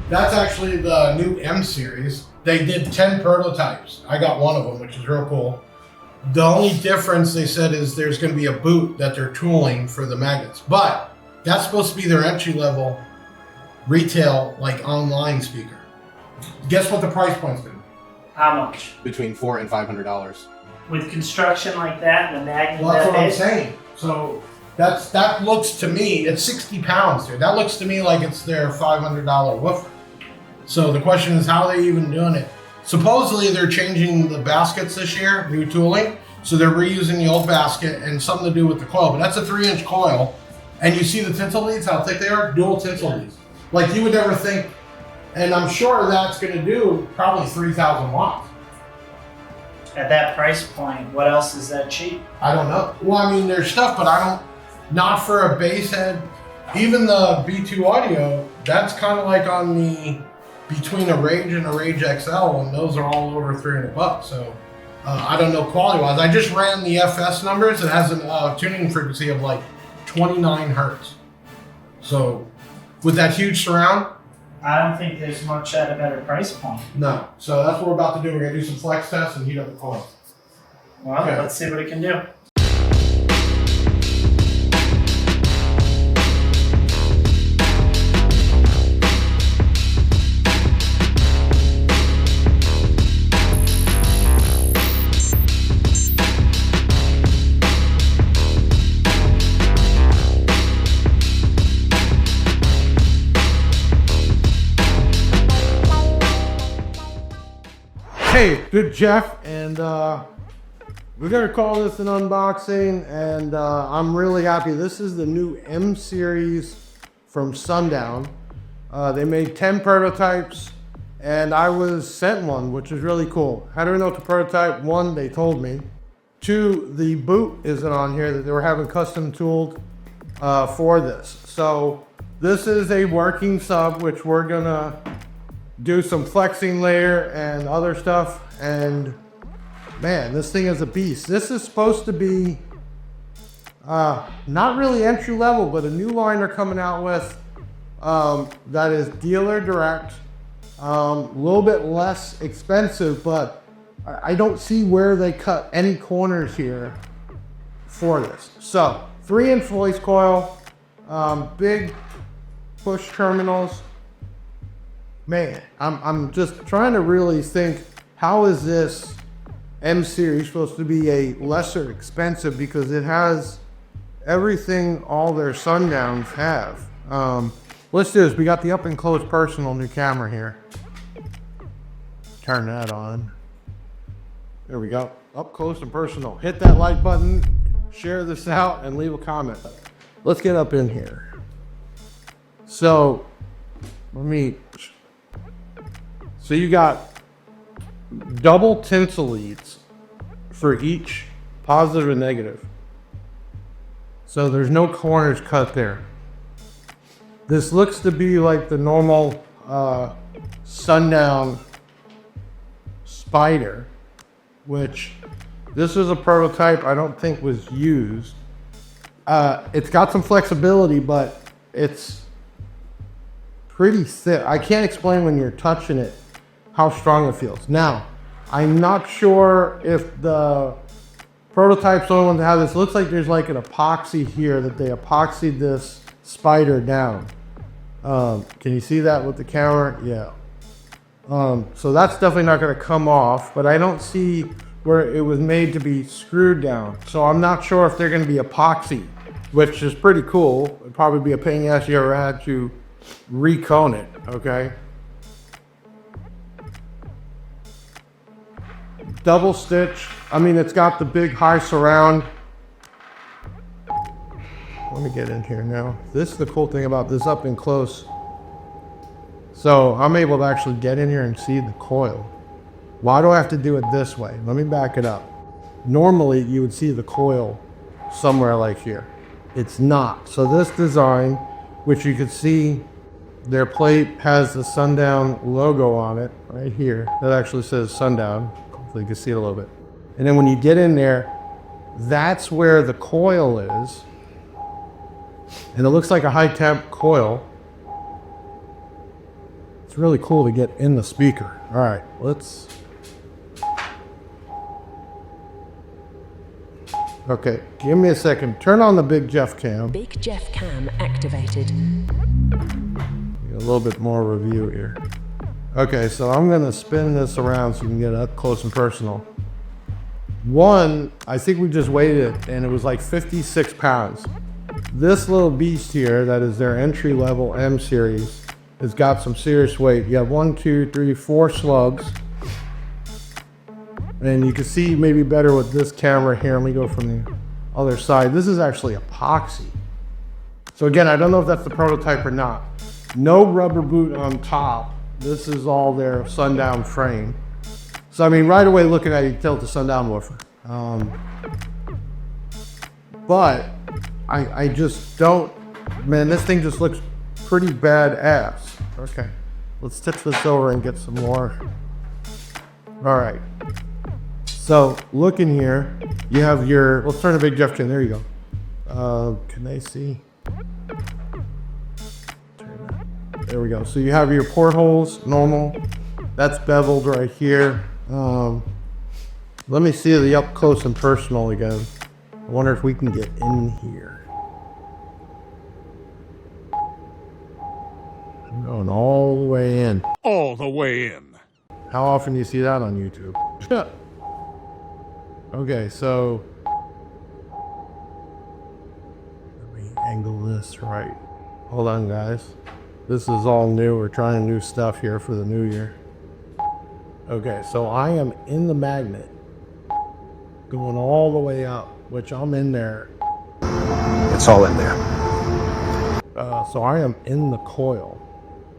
That's actually the new M-Series. They did 10 prototypes. I got one of them, which is real cool. The only difference they said is there's going to be a boot that they're tooling for the magnets. But that's supposed to be their entry level retail, like online speaker. Guess what the price point's been? How much? Between $400 and $500. With construction like that and the magnet. Well, that's what I'm saying. So that looks to me, it's 60 pounds, dude. That looks to me like it's their $500 woofer. So the question is, how are they even doing it? Supposedly they're changing the baskets this year, new tooling. So they're reusing the old basket and something to do with the coil. But that's a 3-inch coil. And you see the tinsel leads, how thick they are? Dual tinsel leads. Like you would never think. And I'm sure that's going to do probably 3,000 watts. At that price point, what else is that cheap? I don't know. Well, I mean, there's stuff, but not for a bass head. Even the B2 audio, that's kind of like on the, between a Rage and a Rage XL, and those are all over $300. So I don't know quality-wise. I just ran the FS numbers. It has a tuning frequency of like 29 hertz. So with that huge surround, I don't think there's much at a better price point. no. So that's what we're about to do. We're going to do some flex tests and heat up the coil. Well, Okay. Let's see what it can do. Hey, good Jeff, and we're gonna call this an unboxing, and I'm really happy. This is the new M-Series from Sundown. They made 10 prototypes, and I was sent one, which is really cool. How do we know it's a prototype? One, they told me. Two, the boot isn't on here, that they were having custom tooled for this. So this is a working sub, which we're gonna do some flexing later and other stuff, and man, this thing is a beast. This is supposed to be not really entry level, but a new line they're coming out with that is dealer direct, a little bit less expensive, but I don't see where they cut any corners here for this. So 3-inch voice coil, big push terminals. Man, I'm just trying to really think, how is this M-Series supposed to be a lesser expensive, because it has everything all their Sundowns have. Let's do this. We got the up and close personal new camera here. Turn that on. There we go. Up close and personal. Hit that like button, share this out, and leave a comment. Let's get up in here. So you got double tinsel leads for each positive and negative. So there's no corners cut there. This looks to be like the normal Sundown Spider, which this is a prototype I don't think was used. It's got some flexibility, but it's pretty thick. I can't explain when you're touching it how strong it feels. Now, I'm not sure if the prototype's the only one to have this. It looks like there's like an epoxy here that they epoxied this Spider down. Can you see that with the camera? Yeah. So that's definitely not going to come off, but I don't see where it was made to be screwed down. So I'm not sure if they're going to be epoxy, which is pretty cool. It'd probably be a pain in the ass if you ever had to recone it, okay? Double stitch. I mean, it's got the big high surround. Let me get in here now. This is the cool thing about this up and close. So I'm able to actually get in here and see the coil. Why do I have to do it this way? Let me back it up. Normally you would see the coil somewhere like here. It's not. So this design, which you could see, their plate has the Sundown logo on it right here. That actually says Sundown. Hopefully you can see it a little bit. And then when you get in there, that's where the coil is. And it looks like a high temp coil. It's really cool to get in the speaker. All right, let's. Okay, give me a second. Turn on the Big Jeff cam. Big Jeff cam activated. A little bit more review here. Okay, so I'm gonna spin this around so you can get up close and personal. One, I think we just weighed it and it was like 56 pounds. This little beast here, that is their entry-level M-Series, has got some serious weight. You have 1, 2, 3, 4 slugs. And you can see maybe better with this camera here. Let me go from the other side. This is actually epoxy. So again, I don't know if that's the prototype or not. No rubber boot on top. This is all their Sundown frame. So I mean, right away looking at it, you can tell it's a Sundown woofer. But I just don't, man, this thing just looks pretty badass. Okay, let's tip this over and get some more. All right. So look in here, you have your, let's turn the Big Jeff cam, there you go. Can they see? There we go. So you have your portholes, normal. That's beveled right here. Let me see the up close and personal again. I wonder if we can get in here. I'm going all the way in. All the way in. How often do you see that on YouTube? Okay, so let me angle this right. Hold on, guys. This is all new. We're trying new stuff here for the new year. Okay, so I am in the magnet, going all the way up, which I'm in there. It's all in there. So I am in the coil.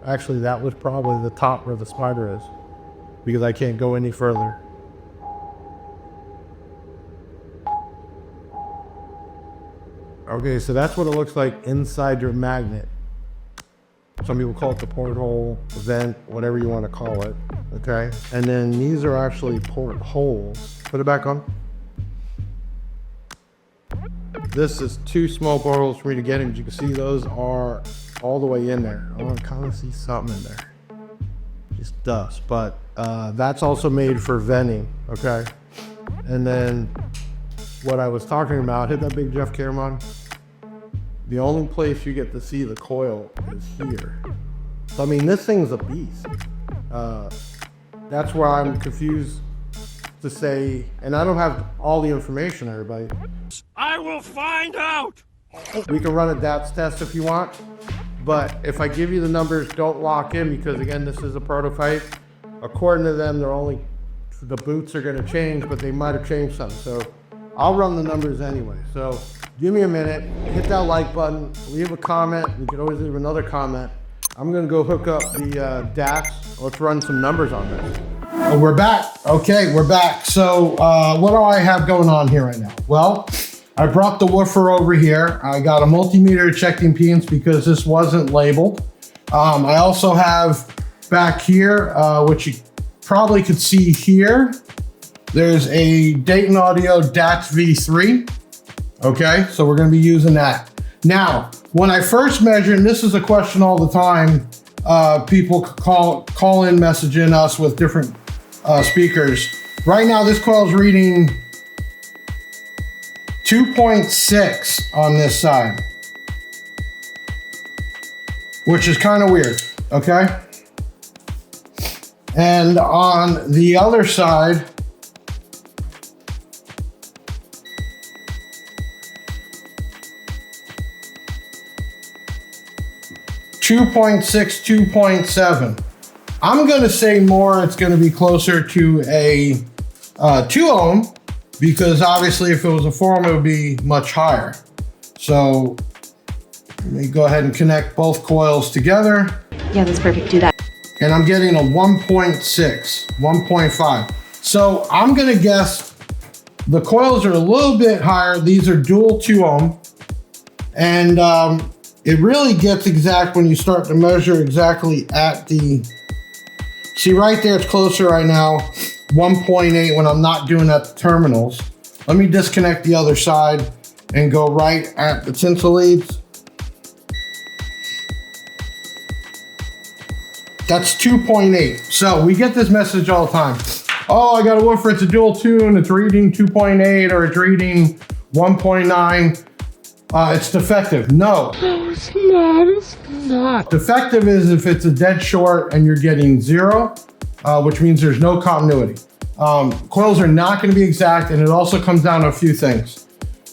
Actually, that was probably the top where the spider is, because I can't go any further. Okay, so that's what it looks like inside your magnet. Some people call it the porthole, vent, whatever you want to call it. Okay, and then these are actually portholes. Put it back on. This is 2 small portholes for me to get in. As you can see, those are all the way in there. I want to kind of see something in there. Just dust, but that's also made for venting. Okay, and then what I was talking about, hit that Big Jeff cam on. The only place you get to see the coil is here. So I mean, this thing's a beast. That's where I'm confused to say, and I don't have all the information, everybody. I will find out. We can run a DAT test if you want, but if I give you the numbers, don't lock in, because again, this is a prototype. According to them, they're only, the boots are gonna change, but they might have changed some. So I'll run the numbers anyway. So give me a minute, hit that like button, leave a comment. You can always leave another comment. I'm gonna go hook up the DATs. Let's run some numbers on this. Oh, we're back. Okay, we're back. So what do I have going on here right now? Well, I brought the woofer over here. I got a multimeter to check the impedance because this wasn't labeled. I also have back here, which you probably could see here, there's a Dayton Audio DAT V3. Okay, so we're gonna be using that. Now, when I first measured, and this is a question all the time, people call in messaging us with different speakers. Right now, this coil is reading 2.6 on this side, which is kind of weird, okay? And on the other side, .6, 2.7. I'm gonna say more, it's gonna be closer to a 2 ohm, because obviously if it was a 4 ohm, it would be much higher. So let me go ahead and connect both coils together. Yeah, that's perfect. Do that. And I'm getting a 1.6, 1.5. So I'm gonna guess the coils are a little bit higher. These are dual 2 ohm. And it really gets exact when you start to measure exactly at the, see right there, it's closer right now, 1.8 when I'm not doing at the terminals. Let me disconnect the other side and go right at the tinsel leads. That's 2.8. So we get this message all the time. Oh, I got a woofer, it's a dual tune, it's reading 2.8 or it's reading 1.9. It's defective. No. No, it's not. It's not. Defective is if it's a dead short and you're getting 0, which means there's no continuity. Coils are not going to be exact, and it also comes down to a few things.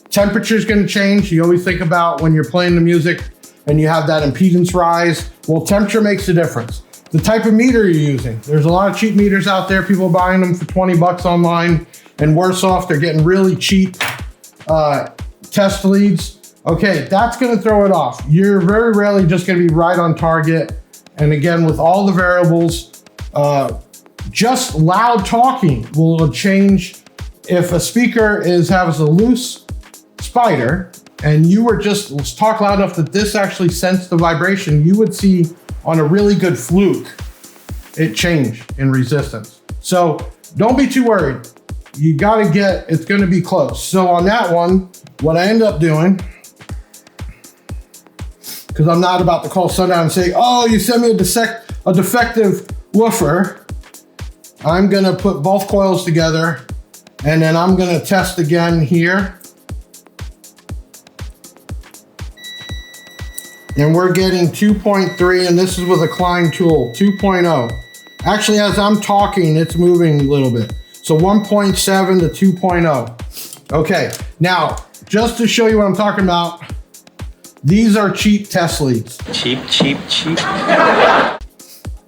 Temperature is going to change. You always think about when you're playing the music and you have that impedance rise. Well, temperature makes a difference. The type of meter you're using. There's a lot of cheap meters out there. People are buying them for 20 bucks online, and worse off, they're getting really cheap test leads. Okay, that's going to throw it off. You're very rarely just going to be right on target. And again, with all the variables, just loud talking will change. If a speaker has a loose spider and you were just talk loud enough that this actually sensed the vibration, you would see on a really good fluke, it changed in resistance. So don't be too worried. You got to it's going to be close. So on that one, what I end up doing, because I'm not about to call Sundown and say, oh, you sent me a defective woofer. I'm going to put both coils together, and then I'm going to test again here. And we're getting 2.3, and this is with a Klein tool, 2.0. Actually, as I'm talking, it's moving a little bit. So 1.7 to 2.0. Okay, now, just to show you what I'm talking about, these are cheap test leads. Cheap.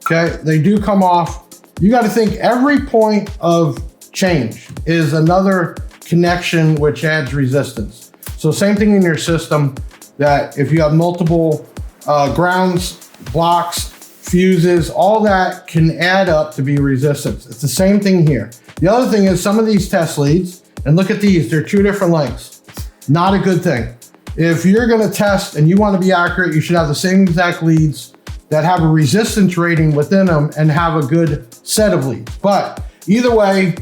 Okay, they do come off. You got to think every point of change is another connection which adds resistance. So same thing in your system, that if you have multiple grounds, blocks, fuses, all that can add up to be resistance. It's the same thing here. The other thing is some of these test leads, and look at these, they're 2 different lengths. Not a good thing. If you're going to test and you want to be accurate, you should have the same exact leads that have a resistance rating within them and have a good set of leads. But either way,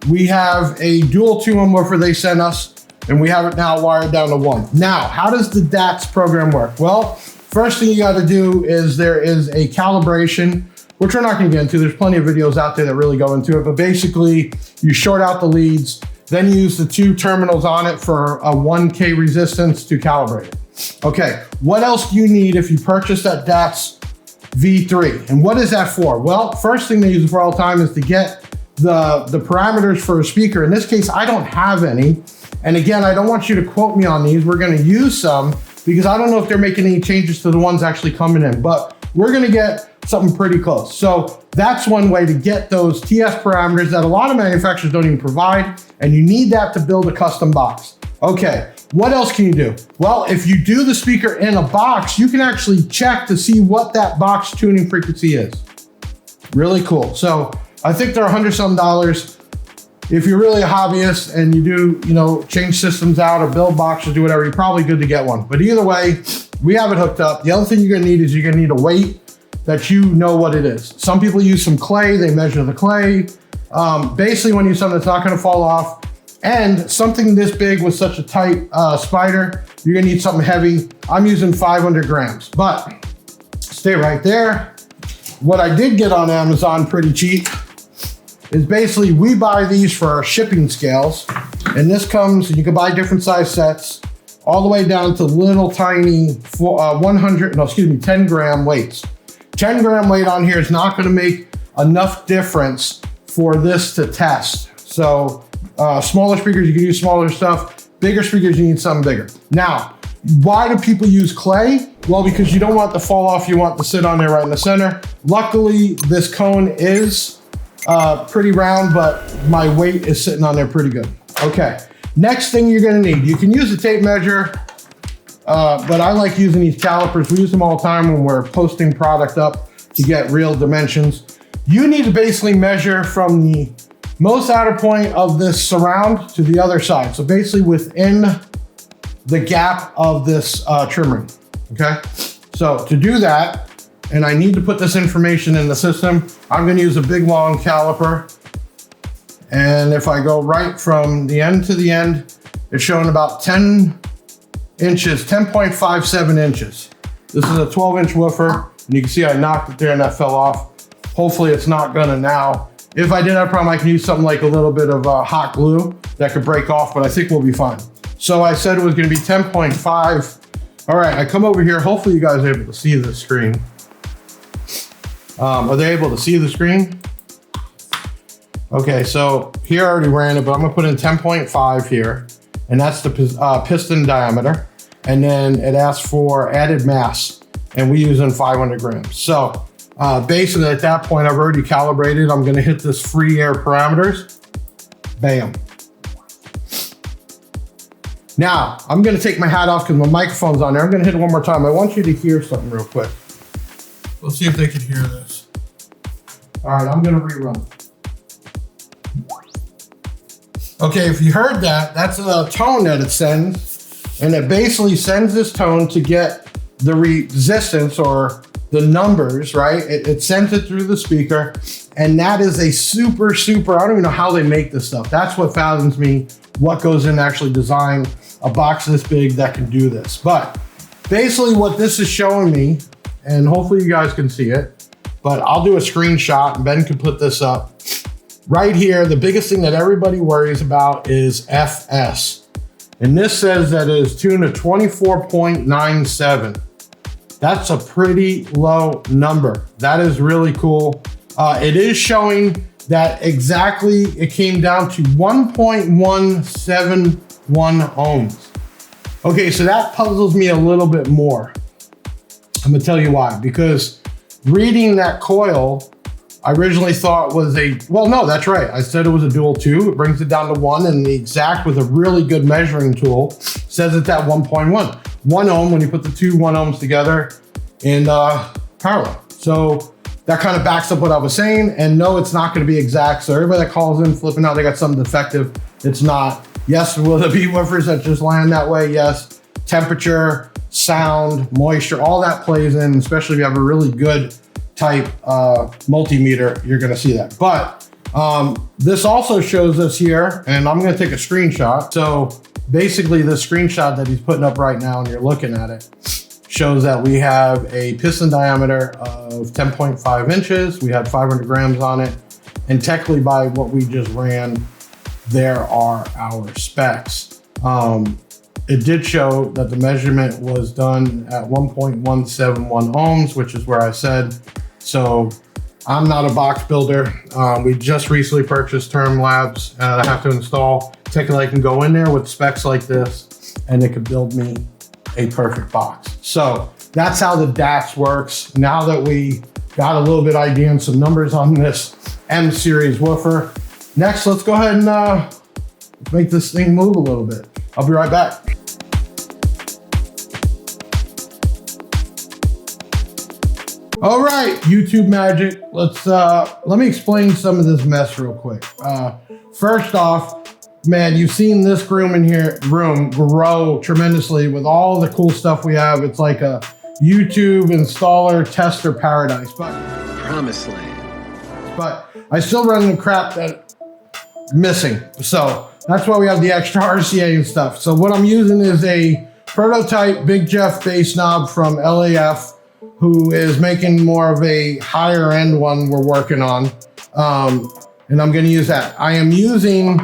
we have a dual 2-ohm woofer they sent us, and we have it now wired down to 1. Now, how does the DATS program work? Well, first thing you got to do is there is a calibration, which we're not going to get into. There's plenty of videos out there that really go into it, but basically you short out the leads, then use the 2 terminals on it for a 1K resistance to calibrate it. Okay, what else do you need if you purchase that DATS V3? And what is that for? Well, first thing they use it for all the time is to get the parameters for a speaker. In this case, I don't have any. And again, I don't want you to quote me on these. We're gonna use some because I don't know if they're making any changes to the ones actually coming in, but we're gonna get something pretty close. So that's one way to get those TS parameters that a lot of manufacturers don't even provide, and you need that to build a custom box. Okay, what else can you do? Well, if you do the speaker in a box, you can actually check to see what that box tuning frequency is. Really cool. So I think they're $100-some. If you're really a hobbyist and you do, change systems out or build boxes, do whatever, you're probably good to get one. But either way, we have it hooked up. The other thing you're gonna need is you're gonna need a weight that you know what it is. Some people use some clay, they measure the clay. Basically, when you use something that's not gonna fall off, and something this big with such a tight spider, you're gonna need something heavy. I'm using 500 grams, but stay right there. What I did get on Amazon pretty cheap is basically we buy these for our shipping scales, and this comes, and you can buy different size sets, all the way down to little tiny 10 gram weights. 10 gram weight on here is not gonna make enough difference for this to test. So smaller speakers, you can use smaller stuff. Bigger speakers, you need something bigger. Now, why do people use clay? Well, because you don't want it to fall off, you want it to sit on there right in the center. Luckily, this cone is pretty round, but my weight is sitting on there pretty good. Okay, next thing you're gonna need, you can use a tape measure, but I like using these calipers. We use them all the time when we're posting product up to get real dimensions. You need to basically measure from the most outer point of this surround to the other side. So basically within the gap of this trim ring, okay? So to do that, and I need to put this information in the system, I'm gonna use a big long caliper. And if I go right from the end to the end, it's showing about 10 inches, 10.57 inches. This is a 12-inch woofer. And you can see I knocked it there and that fell off. Hopefully it's not gonna now. If I did have a problem, I can use something like a little bit of hot glue that could break off, but I think we'll be fine. So I said it was gonna be 10.5. All right, I come over here. Hopefully you guys are able to see the screen. Are they able to see the screen? Okay, so here I already ran it, but I'm gonna put in 10.5 here, and that's the piston diameter. And then it asks for added mass, and we use in 500 grams. So basically at that point, I've already calibrated. I'm gonna hit this free air parameters. Bam. Now, I'm gonna take my hat off because my microphone's on there. I'm gonna hit it one more time. I want you to hear something real quick. Let's see if they can hear this. All right, I'm gonna rerun. Okay, if you heard that, that's a tone that it sends. And it basically sends this tone to get the resistance or the numbers, right? It sends it through the speaker. And that is a super, I don't even know how they make this stuff. That's what fathoms me, what goes in to actually design a box this big that can do this. But basically what this is showing me, and hopefully you guys can see it, but I'll do a screenshot and Ben can put this up. Right here, the biggest thing that everybody worries about is FS. And this says that it is tuned to 24.97. That's a pretty low number. That is really cool. It is showing that exactly it came down to 1.171 ohms. Okay, so that puzzles me a little bit more. I'm gonna tell you why. Because reading that coil, I originally thought was well, no, that's right. I said it was a dual 2. It brings it down to 1, and the exact with a really good measuring tool says it's at 1.1. 1 ohm when you put the two 1 ohms together in parallel. So that kind of backs up what I was saying. And no, it's not going to be exact. So everybody that calls in flipping out, they got something defective. It's not. Yes, will there be woofers that just land that way? Yes. Temperature, sound, moisture, all that plays in, especially if you have a really good type multimeter, you're gonna see that. But this also shows us here, and I'm gonna take a screenshot. So basically the screenshot that he's putting up right now, and you're looking at it, shows that we have a piston diameter of 10.5 inches. We had 500 grams on it. And technically by what we just ran, there are our specs. It did show that the measurement was done at 1.171 ohms, which is where I said. So I'm not a box builder. We just recently purchased Term Labs and I have to install. Technically I can go in there with specs like this and it could build me a perfect box. So that's how the DAT works. Now that we got a little bit idea and some numbers on this M-Series woofer, next let's go ahead and make this thing move a little bit. I'll be right back. All right, YouTube magic. Let me explain some of this mess real quick. First off, man, you've seen this room grow tremendously with all the cool stuff we have. It's like a YouTube installer tester paradise, but Promised land. But I still run into crap that missing. So that's why we have the extra RCA and stuff. So what I'm using is a prototype Big Jeff bass knob from LAF, who is making more of a higher end one we're working on. And I'm gonna use that. I am using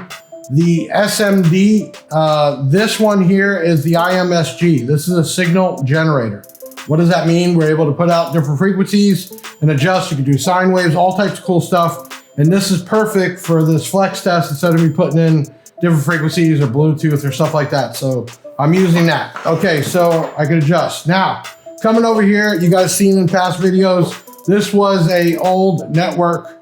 the SMD. This one here is the IMSG. This is a signal generator. What does that mean? We're able to put out different frequencies and adjust. You can do sine waves, all types of cool stuff. And this is perfect for this flex test instead of me putting in different frequencies or Bluetooth or stuff like that. So I'm using that. Okay, so I can adjust. Now, coming over here, you guys seen in past videos, this was a old network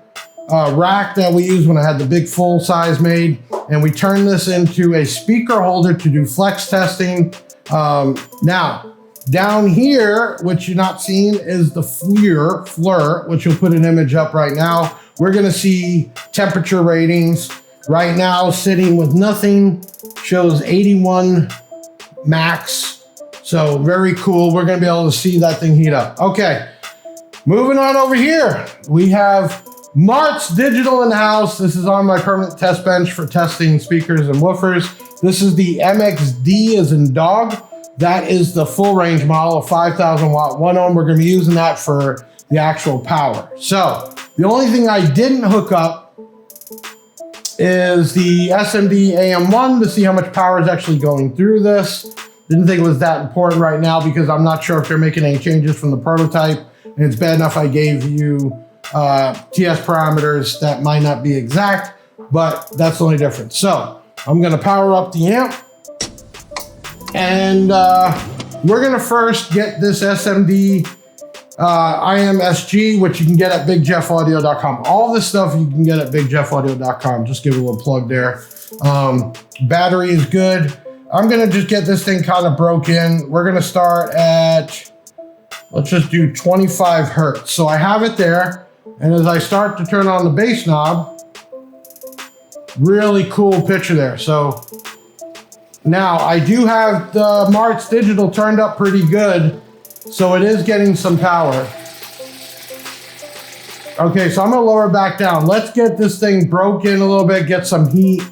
rack that we used when I had the big full size made. And we turned this into a speaker holder to do flex testing. Now, down here, which you're not seeing, is the FLIR, which you'll put an image up right now. We're gonna see temperature ratings. Right now, sitting with nothing, shows 81 max. So very cool. We're gonna be able to see that thing heat up. Okay, moving on over here. We have Mart's Digital in the house. This is on my permanent test bench for testing speakers and woofers. This is the MXD as in dog. That is the full range model, a 5,000 watt 1 ohm. We're gonna be using that for the actual power. So the only thing I didn't hook up is the SMD AM1 to see how much power is actually going through this. Didn't think it was that important right now because I'm not sure if they're making any changes from the prototype, and it's bad enough I gave you TS parameters that might not be exact, but that's the only difference. So I'm gonna power up the amp, and we're gonna first get this SMD IMSG, which you can get at bigjeffaudio.com. All this stuff you can get at bigjeffaudio.com. Just give it a little plug there. Battery is good. I'm gonna just get this thing kind of broke in. We're gonna start at, let's just do 25 hertz. So I have it there. And as I start to turn on the bass knob, really cool picture there. So now I do have the Martz digital turned up pretty good. So it is getting some power. Okay, so I'm gonna lower it back down. Let's get this thing broken a little bit, get some heat.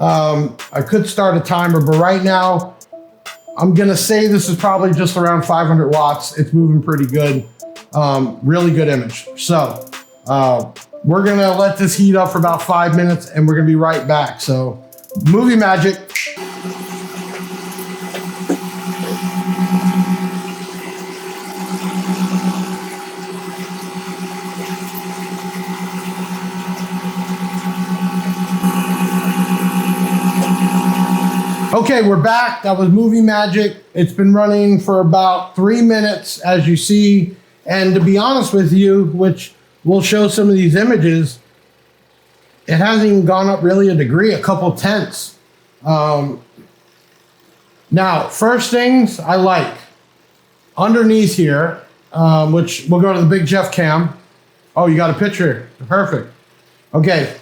I could start a timer, but right now, I'm gonna say this is probably just around 500 watts. It's moving pretty good. Really good image. So we're gonna let this heat up for about 5 minutes and we're gonna be right back. So movie magic. Okay, we're back. That was movie magic. It's been running for about 3 minutes, as you see. And to be honest with you, which we'll show some of these images, it hasn't even gone up really a degree, a couple tenths. Now, first things I like. Underneath here, which we'll go to the Big Jeff cam. Oh, you got a picture. Perfect. Okay.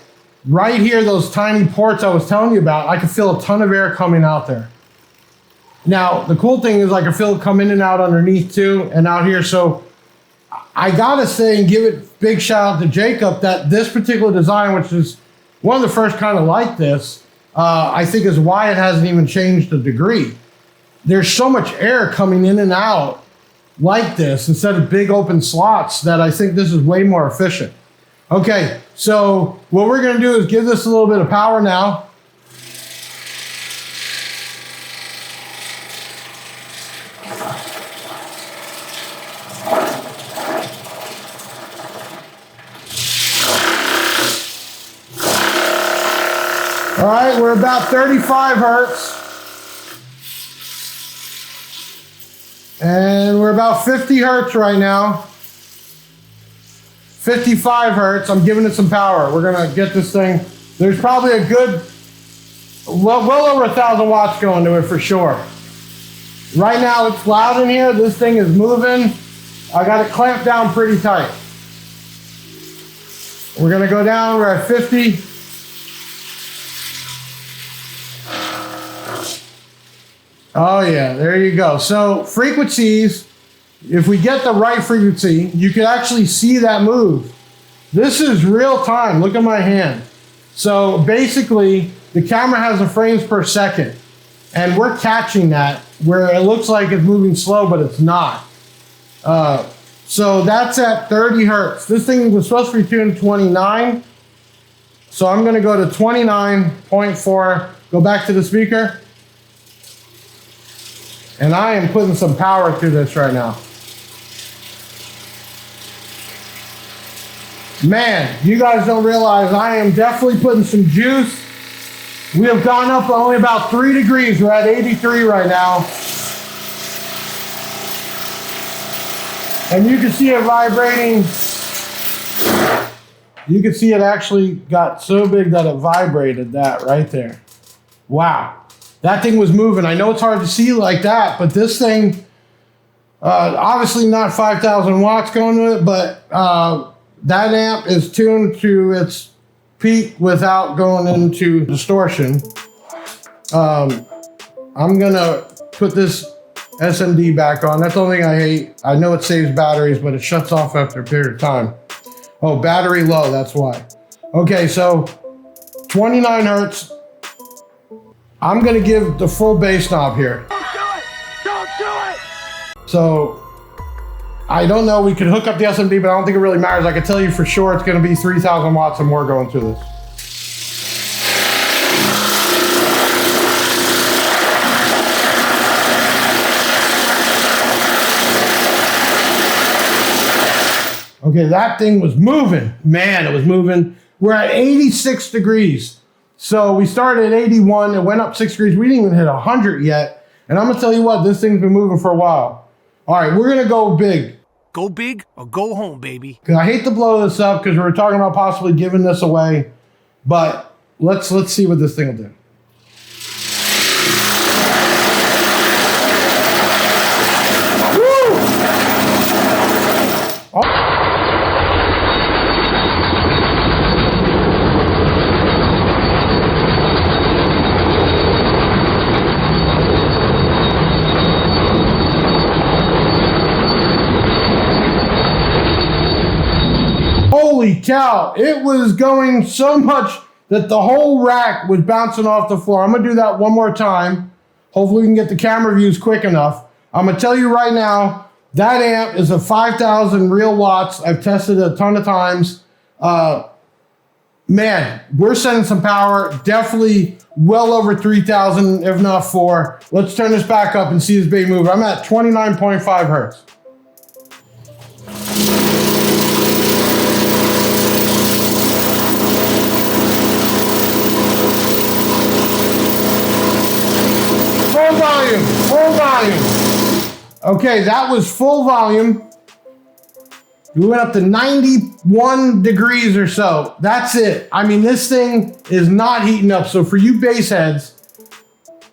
Right here, those tiny ports I was telling you about, I can feel a ton of air coming out there. Now, the cool thing is I can feel it come in and out underneath too, and out here. So I gotta say and give it big shout out to Jacob that this particular design, which is one of the first kind of like this, I think is why it hasn't even changed a degree. There's so much air coming in and out like this instead of big open slots that I think this is way more efficient. Okay, so what we're gonna do is give this a little bit of power now. All right, we're about 35 hertz. And we're about 50 hertz right now. 55 hertz, I'm giving it some power. We're gonna get this thing. There's probably a good, well over 1,000 watts going to it for sure. Right now it's loud in here. This thing is moving. I got it clamped down pretty tight. We're gonna go down, we're at 50. Oh yeah, there you go. So frequencies, if we get the right frequency, you can actually see that move. This is real time. Look at my hand. So basically, the camera has a frames per second, and we're catching that where it looks like it's moving slow, but it's not. So that's at 30 hertz. This thing was supposed to be tuned 29. So I'm gonna go to 29.4, go back to the speaker. And I am putting some power through this right now. Man, you guys don't realize I am definitely putting some juice. We have gone up only about 3 degrees. We're at 83 right now. And you can see it vibrating. You can see it actually got so big that it vibrated that right there. Wow. That thing was moving. I know it's hard to see like that, but this thing, obviously not 5,000 watts going to it, but that amp is tuned to its peak without going into distortion. I'm gonna put this SMD back on. That's the only thing I hate. I know it saves batteries, but it shuts off after a period of time. Oh, battery low, that's why. Okay, so 29 hertz. I'm gonna give the full bass knob here. Don't do it! Don't So I don't know, we could hook up the SMD, but I don't think it really matters. I can tell you for sure it's gonna be 3,000 watts and more going through this. Okay, that thing was moving. Man, it was moving. We're at 86 degrees. So we started at 81, it went up 6 degrees. We didn't even hit 100 yet. And I'm gonna tell you what, this thing's been moving for a while. All right, we're gonna go big. Go big or go home, baby. I hate to blow this up because we were talking about possibly giving this away, but let's see what this thing will do. Woo! Oh. Holy cow, it was going so much that the whole rack was bouncing off the floor. I'm gonna do that one more time. Hopefully we can get the camera views quick enough. I'm gonna tell you right now, that amp is a 5,000 real watts. I've tested it a ton of times. Man, we're sending some power, definitely well over 3,000, if not 4. Let's turn this back up and see this baby move. I'm at 29.5 hertz. Full volume. Okay, that was full volume. We went up to 91 degrees or so. That's it. I mean, this thing is not heating up. So for you bass heads,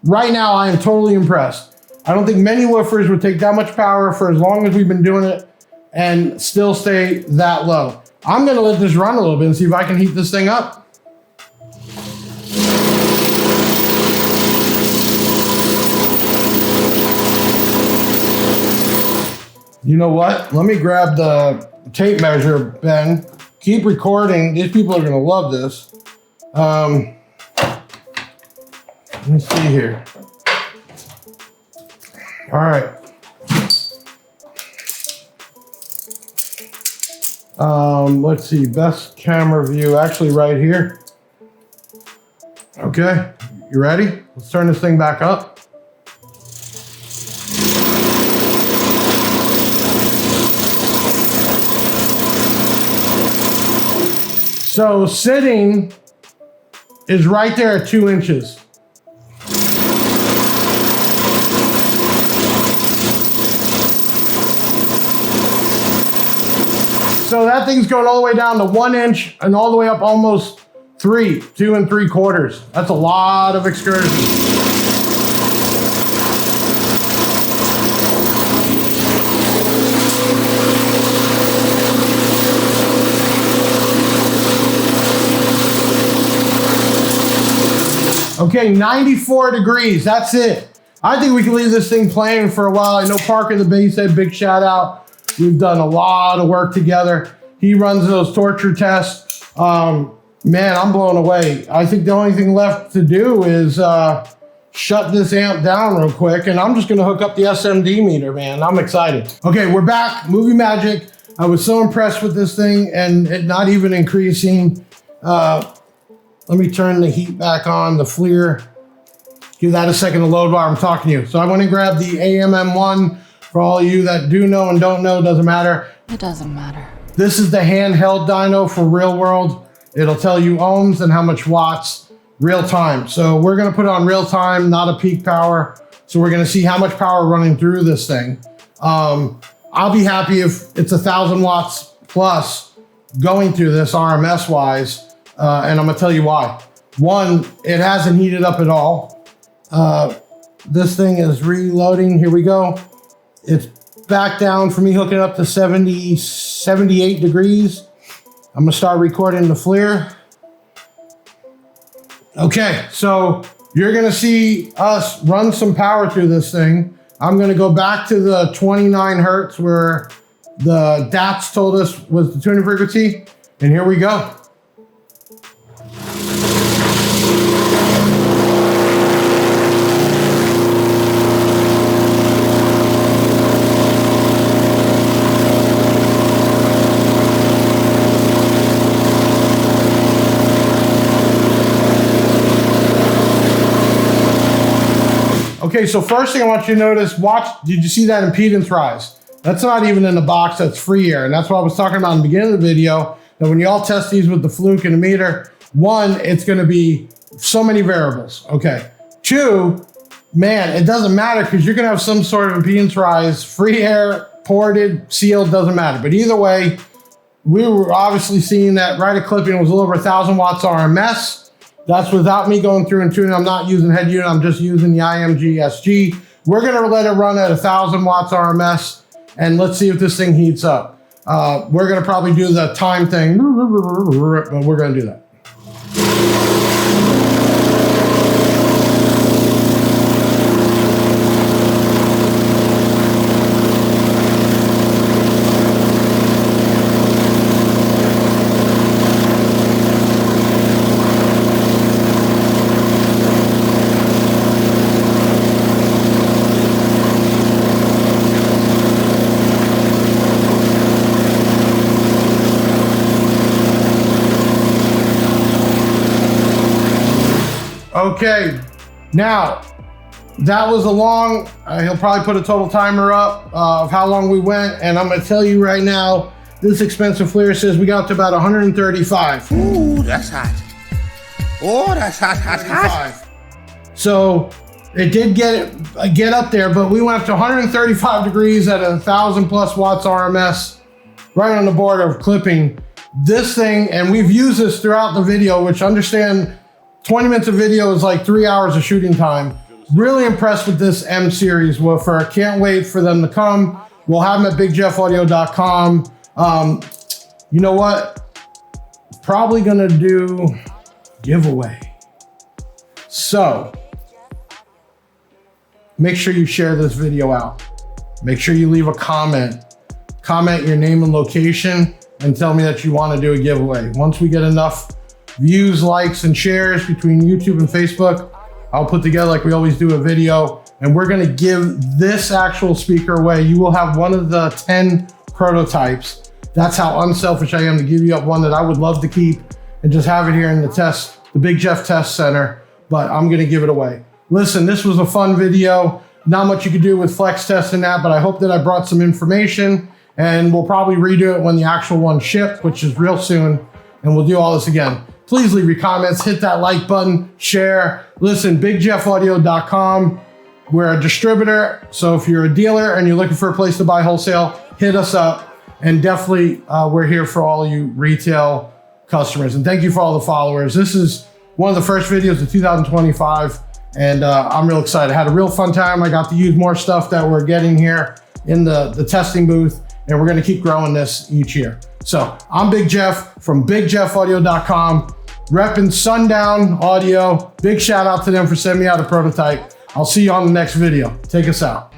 right now I am totally impressed. I don't think many woofers would take that much power for as long as we've been doing it and still stay that low. I'm gonna let this run a little bit and see if I can heat this thing up. You know what? Let me grab the tape measure, Ben. Keep recording. These people are gonna love this. Let me see here. All right. Let's see, best camera view, actually right here. Okay, you ready? Let's turn this thing back up. So sitting is right there at 2 inches. So that thing's going all the way down to 1 inch and all the way up almost 2 3/4. That's a lot of excursion. Okay, 94 degrees, that's it. I think we can leave this thing playing for a while. I know Parker the bass head, big shout out. We've done a lot of work together. He runs those torture tests. Man, I'm blown away. I think the only thing left to do is shut this amp down real quick, and I'm just gonna hook up the SMD meter, man. I'm excited. Okay, we're back, movie magic. I was so impressed with this thing and it not even increasing. Let me turn the heat back on, the FLIR. Give that a second to load while I'm talking to you. So I went and grabbed the AMM1. For all of you that do know and don't know, doesn't matter. It doesn't matter. This is the handheld dyno for real world. It'll tell you ohms and how much watts real time. So we're gonna put it on real time, not a peak power. So we're gonna see how much power running through this thing. I'll be happy if it's 1,000 watts plus going through this RMS wise. And I'm gonna tell you why. One, it hasn't heated up at all. This thing is reloading, here we go. It's back down for me hooking up to 78 degrees. I'm gonna start recording the FLIR. Okay, so you're gonna see us run some power through this thing. I'm gonna go back to the 29 hertz where the DATs told us was the tuning frequency, and here we go. Okay, so first thing I want you to notice, did you see that impedance rise? That's not even in the box, that's free air. And that's what I was talking about in the beginning of the video, that when you all test these with the fluke and the meter, one, it's gonna be so many variables, okay. Two, man, it doesn't matter because you're gonna have some sort of impedance rise, free air, ported, sealed, doesn't matter. But either way, we were obviously seeing that right at clipping was a little over 1,000 watts RMS. That's without me going through and tuning. I'm not using head unit, I'm just using the IMG SG. We're gonna let it run at 1,000 watts RMS and let's see if this thing heats up. We're gonna probably do the time thing, but we're gonna do that. Okay, now that was a long, he'll probably put a total timer up of how long we went. And I'm gonna tell you right now, this expensive FLIR says we got up to about 135. Ooh, that's hot. Oh, that's hot, hot, hot. So it did get up there, but we went up to 135 degrees at 1,000 plus watts RMS, right on the border of clipping. This thing, and we've used this throughout the video, which understand 20 minutes of video is like 3 hours of shooting time. Really impressed with this M-Series woofer. Can't wait for them to come. We'll have them at bigjeffaudio.com. You know what? Probably gonna do giveaway. So make sure you share this video out. Make sure you leave a comment. Comment your name and location and tell me that you want to do a giveaway. Once we get enough views, likes, and shares between YouTube and Facebook, I'll put together, like we always do, a video, and we're gonna give this actual speaker away. You will have one of the 10 prototypes. That's how unselfish I am to give you up one that I would love to keep and just have it here in the Big Jeff Test Center, but I'm gonna give it away. Listen, this was a fun video. Not much you could do with flex test and that, but I hope that I brought some information, and we'll probably redo it when the actual one ships, which is real soon, and we'll do all this again. Please leave your comments, hit that like button, share. Listen, bigjeffaudio.com. We're a distributor, so if you're a dealer and you're looking for a place to buy wholesale, hit us up. And definitely, we're here for all you retail customers. And thank you for all the followers. This is one of the first videos of 2025, and I'm real excited. I had a real fun time. I got to use more stuff that we're getting here in the testing booth, and we're gonna keep growing this each year. So I'm Big Jeff from bigjeffaudio.com, repping Sundown Audio. Big shout out to them for sending me out a prototype. I'll see you on the next video. Take us out.